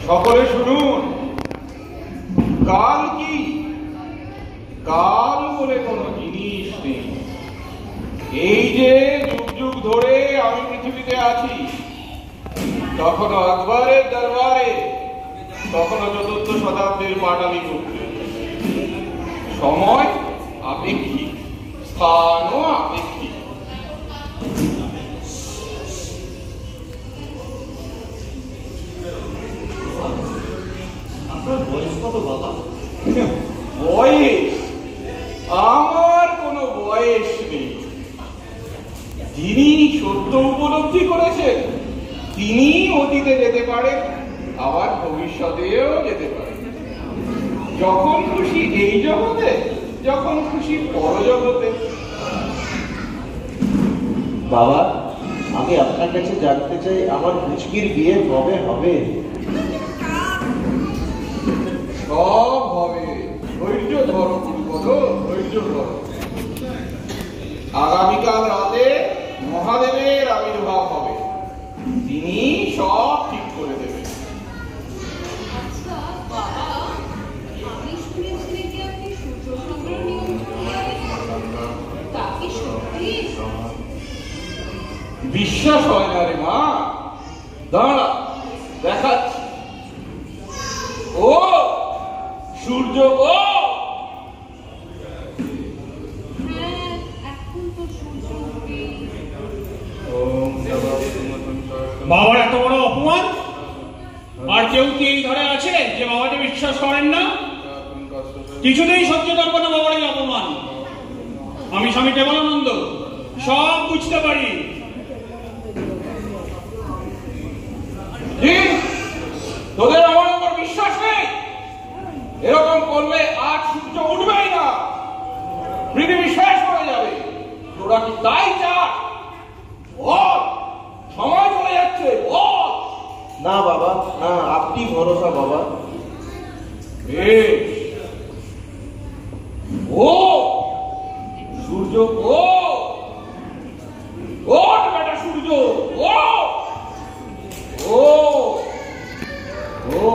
সকলে শুনুন, কাল কি? কাল বলে কোনো জিনিস নেই। এই যে যুগ যুগ ধরে আমি পৃথিবীতে আছি, তখনও আকবরের দরবারে, তখনও চতুর্থ শতাব্দীর পাটালি পুত্রে। সময় আপেক্ষিক, স্থানও আপেক্ষিক। আপনার বয়স কত বাবা? বয়স? আমার কোনো বয়স নেই। যিনি সত্য উপলব্ধি করেছেন তিনি অতীতে যেতে পারেন, আবার ভবিষ্যতেও যেতে পারেন। যখন খুশি এই জগতে, যখন খুশি পরজগতে। বাবা, আমি আপনার কাছে জানতে চাই, আমার মুচকির বিয়ে কবে হবে? সব হবে। ধৈর্য ধরো গুরুপদ, ধৈর্য ধরো। আগামীকাল রাতে মহাদেবের আবির্ভাব হবে, তিনি সব ঠিক করে দেবেন। বিশ্বাস হয় না রে মা, দাঁড়া দেখাচ্ছি। ও সূর্য গো! বাবার এত বড় অপমান, আর কেউ কি এই ঘরে আছে যে বাবাকে বিশ্বাস করেন না? কিছুতেই সহ্য করবো না বাবার এই অপমান। আমি স্বামী কেবলানন্দ সব বুঝতে পারি। তোদের আমার উপর বিশ্বাস নেই? এরকম করলে আজ সূর্য উঠবেই না, পৃথিবী শেষ হয়ে যাবে। তোরা কি তাই চাস? বল, সময় চলে যাচ্ছে, বল। না বাবা, না, আপনি ভরসা বাবা। বেশ, ও সূর্য ও ওঠ বেটা সূর্য, ও ও ও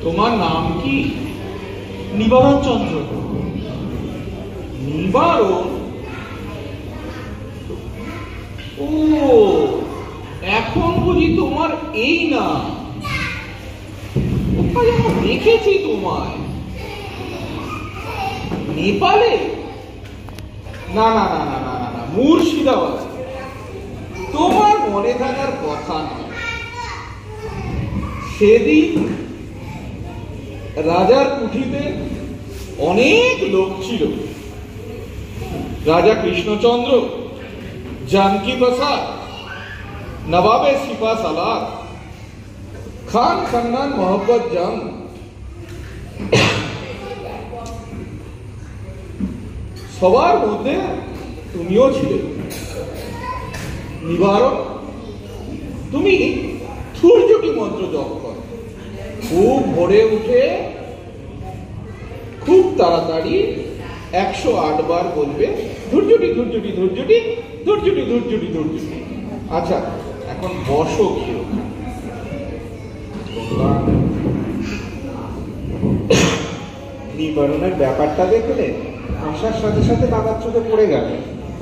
তোমার নাম কি? নিবারণ চন্দ্র। নিবারণ? ও, এখন বুঝি তোমার এই না? কোথায় যেন দেখেছি তোমায়। নেপালে? না না না না না না, মুর্শিদাবাদ। তোমার মনে থাকার কথা নয়। সেদিন রাজার কুঠিতে অনেক লোক ছিল। রাজা কৃষ্ণচন্দ্র, জানকী প্রসাদ, নবাবে সিপা সালার, খান খান্নান মোহাম্মদ জং, সবার মধ্যে তুমিও ছিলে। নিবারণ, তুমি সূর্যটি মন্ত্র জপ করো। খুব ভোরে উঠে খুব তাড়াতাড়ি 108 বার বলবে ধৈর্যটি ধৈর্যটি ধৈর্যটি ধৈর্যটি ধৈর্যটি ধৈর্যটি। আচ্ছা, এখন বসো গিয়ে। নিবারণের ব্যাপারটা দেখলে আসার সাথে সাথে বাবার চোখে পড়ে গেল।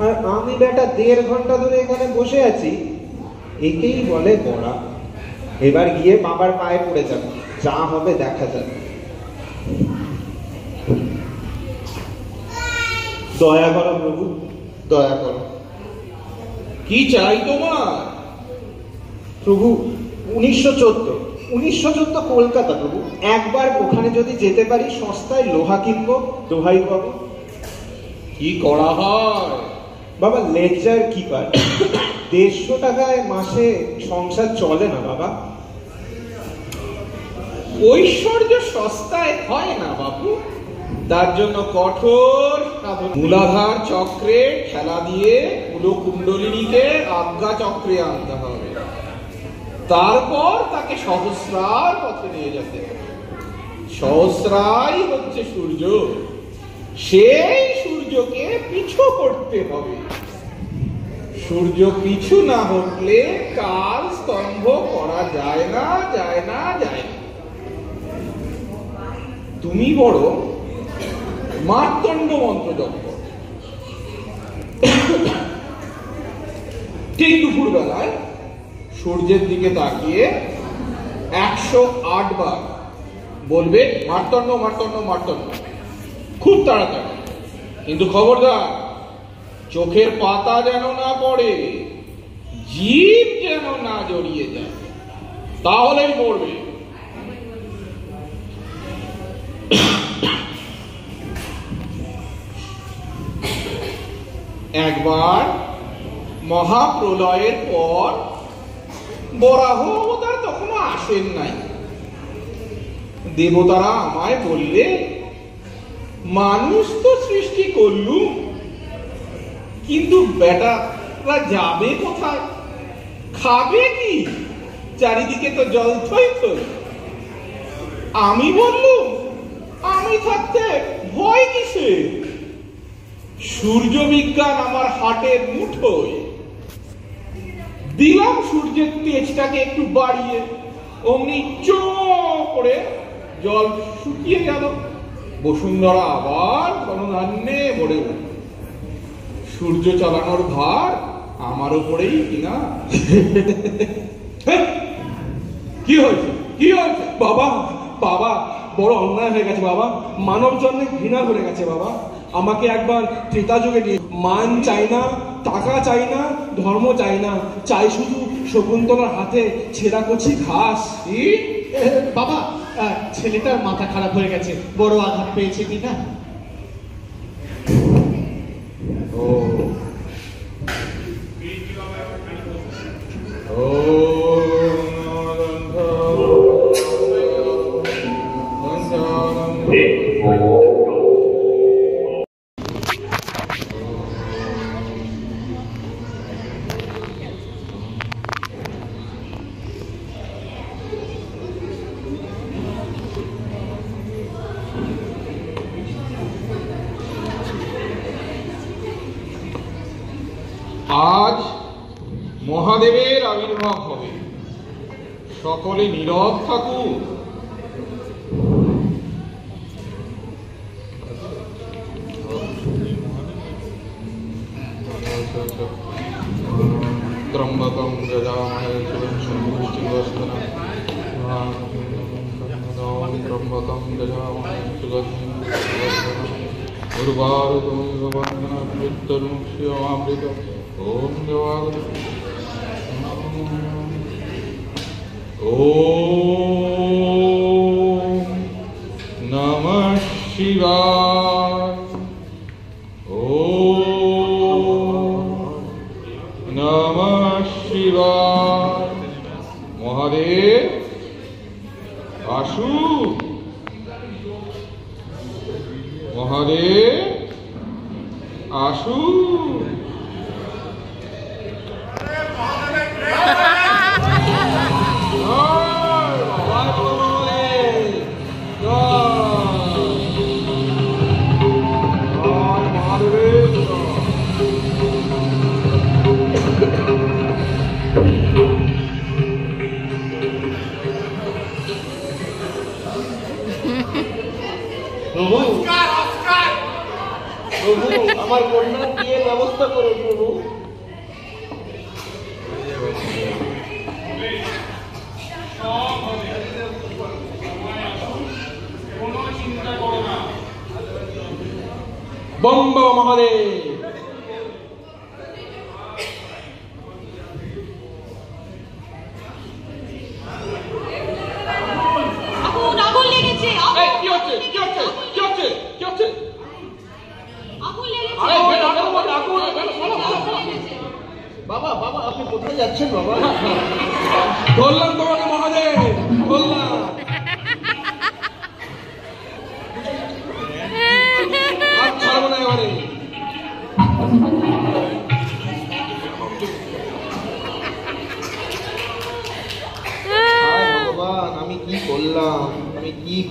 আর আমি বেটা 1.5 ঘন্টা ধরে এখানে বসে আছি। একেই বলে বড়া। এবার গিয়ে বাবার পায়ে পড়ে যাবে, যা হবে দেখা যাবে। দয়া করো প্রভু, দয়া করো। কি চাই তোমার? প্রভু, 1914 কলকাতা প্রভু। একবার ওখানে যদি যেতে পারি, সস্তায় লোহা কিনবো, দোহাই পাবো। কি করা হয়? বাবা, লেকচার কি পার? 150 টাকায় মাসে সংসার চলে না বাবা। ঐশ্বর্য সস্তায় হয় না বাবু। তার জন্য কঠোর সাধনা। মূলাধার চক্রে খেলা দিয়ে কুণ্ডলিনীকে আজ্ঞা চক্রে আনতে হবে, তারপর তাকে সহস্রার পথে নিয়ে যেতে হবে। সহস্রাই হচ্ছে সূর্য, সেই সূর্যকে পিছু করতে হবে। সূর্য পিছু না হটলে কাল স্তম্ভ করা যায় না, যায় না, যায় না। তুমি বড় মার্তণ্ড মন্ত্র জপ করো। ঠিক দুপুর বেলায় সূর্যের দিকে তাকিয়ে 108 বার বলবে মার্তণ্ড, মার্তণ্ড, মার্তণ্ড, খুব তাড়াতাড়ি। কিন্তু খবরদার, চোখের পাতা যেন না পড়ে, জীব যেন না জড়িয়ে যায়, তাহলেই মরবে। একবার মহাপ্রলয়ের পর বরাহ অবতার তখনও আসেন নাই। দেবতারা আমায় বললে, মানুষ তো সৃষ্টি করলুম, কিন্তু বেটারা যাবে কোথায়, খাবে কি? চারিদিকে তো জল থই থই। আমি বললুম, আমি থাকতে ভয় কিসে? সূর্য বিজ্ঞান আমার হাটের মুঠোয়। দিলাম সূর্যের তেজটাকে একটু বাড়িয়ে, অমনি চো করে জল শুকিয়ে গেল। বসুন্ধরা আবার ধনধান্যে ভরে উঠল। সূর্য চালানোর ভার আমার উপরেই কিনা। কি হয়েছে, কি হয়েছে? বাবা, বাবা, বড় অন্যায় হয়ে গেছে বাবা। মানব জন্মে ঘৃণা করে গেছে বাবা। আমাকে একবার ত্রেতা যুগে নিয়ে, মান চাই না, টাকা চাই না, ধর্ম চাই না, চাই শুধু শকুন্তলার হাতে ছেঁড়া কচি ঘাস। বাবা, ছেলেটার মাথা খারাপ হয়ে গেছে, বড় আঘাত পেয়েছে কিনা? ও ও আজ মহাদেবের আবির্ভাব হবে, সকলে নীরব থাকুন। ত্রম্বকং যজামহে সুগন্ধিপুষ্টিবর্ধনং ত্রম্বকং যজামহে সুগন্ধিপুষ্টিবর্ধনং উর্বারুকমিব বন্ধনাৎ মৃত্যুর্मुक्षीयमामृतम्। ओम देवागत ओम नमः शिवाय। ओम नमः शिवाय। महादेव आशु, महादेव आशु। প্রভু, আমার কন্যার বিয়ের ব্যবস্থা করুন প্রভু। বম বাবা মহাদেব। আগুন লেগেছে। কি হচ্ছে, কি হচ্ছে, কি হচ্ছে, কি হচ্ছে? আগুন লেগেছে। আরে বের হও, আগুন, বাবা, বাবা, আপনি কোথায় যাচ্ছেন বাবা? ধরলাম তোমাকে মহাদেব, ধরলাম।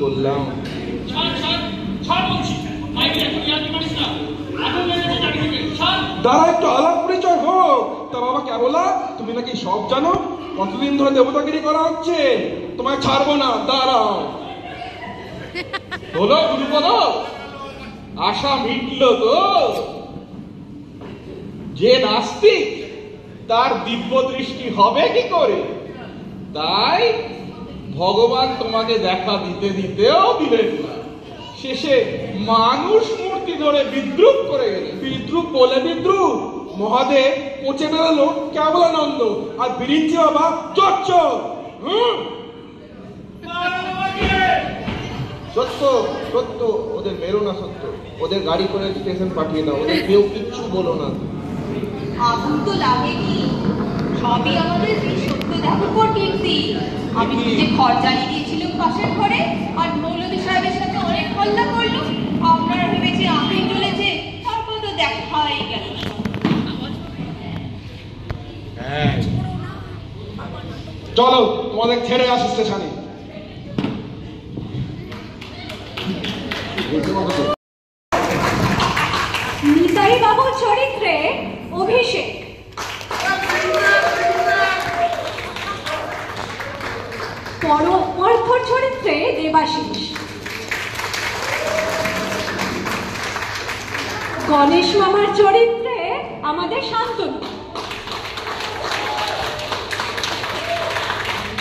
করলাম? ছাড় ছাড় ছাড় বলছি, মাইকে এখন ইয়ার্কি মারিস না। আগুন লেগেছে চারিদিকে, ছাড়। দাঁড়া, একটু আলাপ পরিচয় হোক। তা বাবা কেবলা, তুমি নাকি সব জানো? কতদিন ধরে দেবতাগিরি করা হচ্ছে, তোমায় ছাড়বো না, দাঁড়াও। হলো গুরুপদ, আশা মিটল তো? যে নাস্তিক তার দিব্য দৃষ্টি হবে কি করে? তাই ভগবান তোমাকে দেখা দিতে দিতেও দিলেন না, শেষে মানুষ মূর্তি ধরে বিদ্রুপ করে গেলেন। বিদ্রুপ বলে বিদ্রুপ, মহাদেব পচে বেরোলো কেবলানন্দ, আর বিরিঞ্চি বাবা চচ্চর। সত্য সত্য, ওদের মেরো না সত্য, ওদের গাড়ি করে স্টেশন পাঠিয়ে দাও, ওদের কেউ কিচ্ছু বলো না। আগুন তো লাগেনি, সবই আমাদের সেই সত্যদার উপর কীর্তি। আমি যে ঘর জ্বালিয়ে দিয়েছিলাম পাশের ঘরে, আর মৌলভী সাহেবের সাথে অনেক হল্লা করলো। আপনারা ভেবেছে আগুন জ্বলেছে, তারপর তো দেখাই গেল। চলো তোমাদের ছেড়ে আসি স্টেশনে। নিতাই বাবুর চরিত্রে অভিষেক, পরমার্থর চরিত্রে দেবাশিস, গণেশ মামার চরিত্রে আমাদের শান্তনু,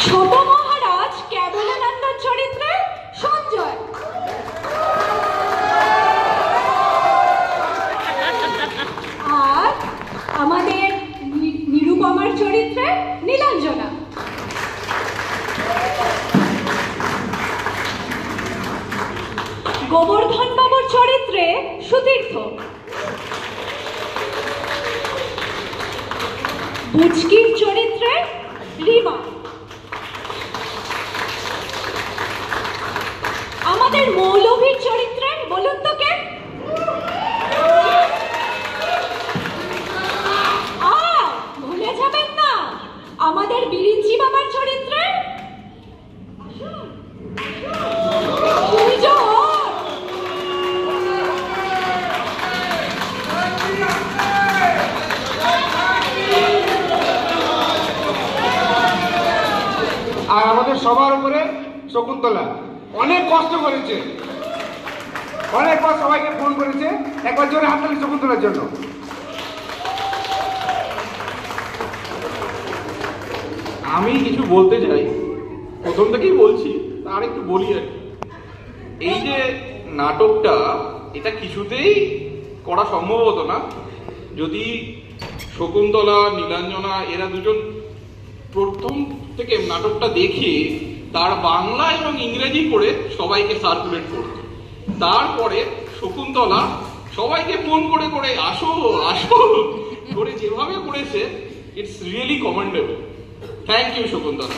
ছোট মহারাজ কেবলানন্দর চরিত্রে সঞ্জয়, আর আমাদের নিরুপমার চরিত্রে নীলাঞ্জনা। গোবর্ধন বাবুর চরিত্রে সুতীর্থ, বুচকির চরিত্রে রিমা, আমাদের মৌলভীর চরিত্রে বলুন তো কে? ভুলে যাবেন না, আমাদের বিরিঞ্চি বাবার চরিত্রে আর আমাদের সবার উপরে শকুন্তলা অনেক কষ্ট করেছে, অনেকবার সবাইকে ফোন করেছে, একবার জোরে হাততালি শকুন্তলার জন্য। আমি কিছু বলতে চাই, প্রথম থেকেই বলছি, আর একটু বলি আর কি। এই যে নাটকটা, এটা কিছুতেই করা সম্ভব হতো না যদি শকুন্তলা, নীলাঞ্জনা এরা দুজন প্রথম থেকে নাটকটা দেখে তার বাংলা এবং ইংরেজি করে সবাইকে সার্কুলেট করত। তারপরে শকুন্তলা সবাইকে ফোন করে করে আসো আসো করে যেভাবে করেছে, it's really commendable. Thank you Shakuntala.